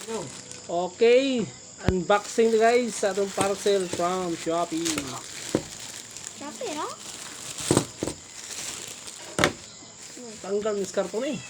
Okay, unboxing na guys sa atong parcel from Shopee. Shopee, no? Tanggal mis karton eh.